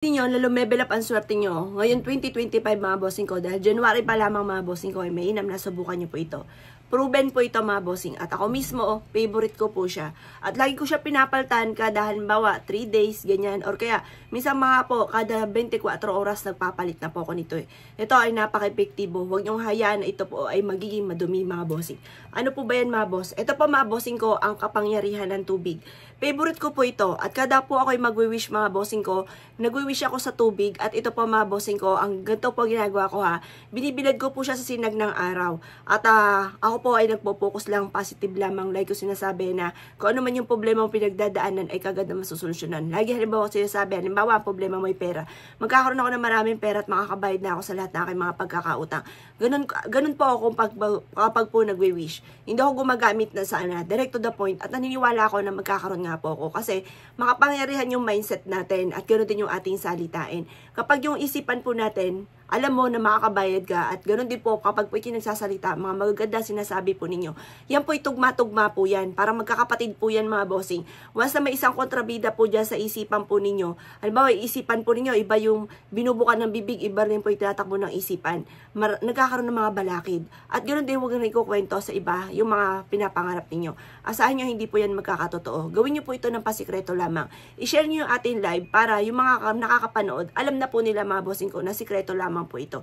Niyo na lumebel up ang swerte nyo. Ngayon 2025 mga bossing ko, dahil January pa lamang mga bossing ko, ay mainam na subukan nyo po ito. Proven po ito mga bossing. At ako mismo, favorite ko po siya. At lagi ko siya pinapaltan kada halimbawa 3 days, ganyan. Or kaya, minsan mga po, kada 24 oras nagpapalit na po ako nito eh. Ito ay napaka-epektibo. Huwag nyong hayaan na ito po ay magiging madumi mga bossing. Ano po ba yan mga boss? Ito po mga bossing ko, ang kapangyarihan ng tubig. Favorite ko po ito. At kada po ako ay magwi-wish mga bossing ko, nagwi-wish ako sa tubig. At ito po mga bossing ko, ang ganito po ginagawa ko ha. Binibilad ko po siya sa sinag ng araw. At ako po ay nagpo-focus lang positive lamang, like ko sinasabi na kung ano man yung problema mong pinagdadaanan ay kagad na masusolusyonan. Lagi halimbawa ko sinasabi, halimbawa ang problema mo ay pera. Magkakaroon ako ng maraming pera at makakabayad na ako sa lahat ng aking mga pagkakautang. Ganun po ako kapag po nagwi-wish. Hindi ako gumagamit na sana, direct to the point, at naniniwala ako na magkakaroon nga po ako kasi makapangyarihan yung mindset natin at ganoon din yung ating salitain. Kapag yung isipan po natin, alam mo na makakabayad ka at ganoon din po kapag po ikinagsasalita, mga magaganda sinasabi po ninyo. Yan po itugma-tugma po yan. Parang magkakapatid po yan mga bossing. Once na may isang kontrabida po dyan sa isipan po ninyo, halimbawa isipan po ninyo, iba yung binubukan ng bibig, iba rin po yung tinatakbo ng isipan. Nagkakaroon ng mga balakid. At ganoon din huwag na ikukwento sa iba yung mga pinapangarap ninyo. Asahan nyo hindi po yan magkakatotoo. Gawin nyo po ito ng pasikreto lamang. I-share nyo yung ating live para yung mga nakakapanood, alam na po nila mga bossing ko na sikreto lamang po ito.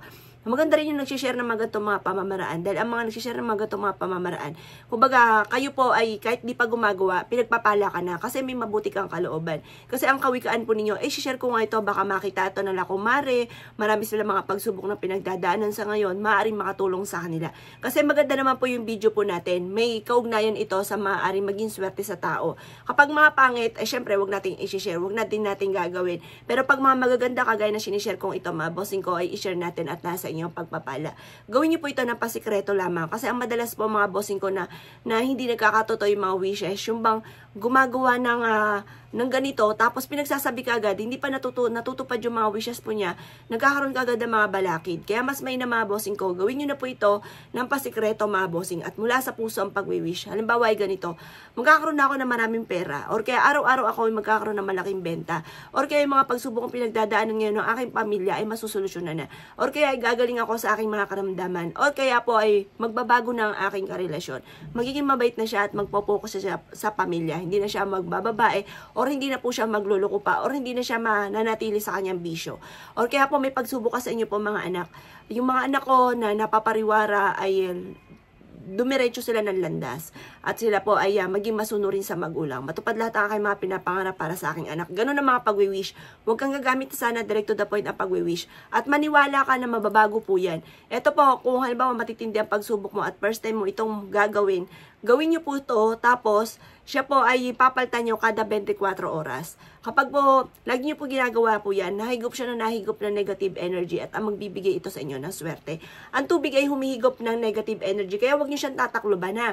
Maganda rin yung nagsishare ng mga ganitong mga pamamaraan dahil ang mga nagsishare ng mga ganitong mga pamamaraan, kumbaga kayo po ay kahit di pa gumagawa, pinagpapala ka na kasi may mabuti kang kalooban. Kasi ang kawikaan po ninyo, share ko nga ito, baka makita ito na kumare, marami sila mga pagsubok na pinagdadaanan sa ngayon, maaaring makatulong sa kanila. Kasi maganda naman po yung video po natin, may kaugnayan ito sa maaaring maging swerte sa tao. Kapag mga pangit, syempre wag nating i-share, wag natin gagawin. Pero pag mga magaganda kagaya na sinishare kong ito, mga bossing ko, ay i-share natin at nasa inyong pagpapala. Gawin niyo po ito ng pasikreto lamang kasi ang madalas po mga bossing ko na hindi nagkakatotoo yung mga wishes, yung bang gumagawa ng ganito tapos pinagsasabi ka agad, hindi pa natutupad yung mga wishes po niya, nagkakaroon ka agad ng mga balakid. Kaya mas may na mga bossing ko, gawin niyo na po ito ng pasikreto mga bossing at mula sa puso ang pagwi-wish. Halimbawa ay ganito, magkakaroon na ako ng maraming pera or kaya araw-araw ako ay magkakaroon ng malaking benta or kaya yung mga pagsubok kong pinagdadaanan ngayon ng aking pamilya ay masusolusyonan na or kaya ay gagaling ako sa aking mga karamdaman or kaya po ay magbabago na ang aking karelasyon. Magiging mabait na siya at magpo-focus siya sa pamilya. Hindi na siya magbababae or hindi na po siya magluloko pa or hindi na siya mananatili sa kanyang bisyo. Or kaya po may pagsubok sa inyo po mga anak. Yung mga anak ko na napapariwara ay dumiretso sila ng landas at sila po ay maging masunurin sa magulang. Matupad lahat ang aking mga pinapangarap para sa aking anak. Ganun ang mga pagwi-wish. Huwag kang gagamit sana direct to the point ang pagwi-wish. At maniwala ka na mababago po yan. Ito po, kung halimbawa matitindi ang pagsubok mo at first time mo itong gagawin, gawin nyo po ito, tapos siya po ay papalitan nyo kada 24 oras. Kapag po, lagi nyo po ginagawa po yan, nahigop siya na nahigop ng negative energy at ang magbibigay ito sa inyo ng swerte. Ang tubig ay humihigop ng negative energy, kaya huwag nyo siyang tatakloban na.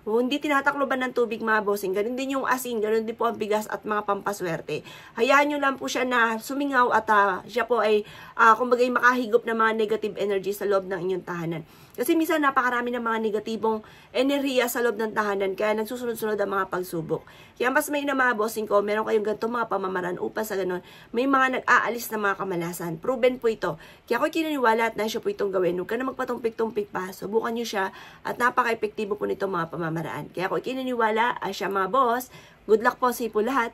Hindi tinatakloban ng tubig mga bossing, ganun din yung asin, ganun din po ang bigas at mga pampaswerte. Hayaan nyo lang po siya na sumingaw at siya po ay, kumbaga makahigop ng mga negative energy sa loob ng inyong tahanan. Kasi minsan napakarami ng mga negatibong enerhiya sa loob ng tahanan, kaya nagsusunod-sunod ang mga pagsubok. Kaya mas may na mga bossing ko, meron kayong ganito mga pamamaraan upang sa ganun, may mga nag-aalis na mga kamalasan. Proven po ito. Kaya ako'y kinaniwala at nasya po itong gawin. Huwag ka na magpatumpik-tumpik pa. Subukan nyo siya at napaka-epektibo po nito mga pamamaraan. Kaya ako'y kinaniwala, siya mga boss. Good luck po sa po lahat.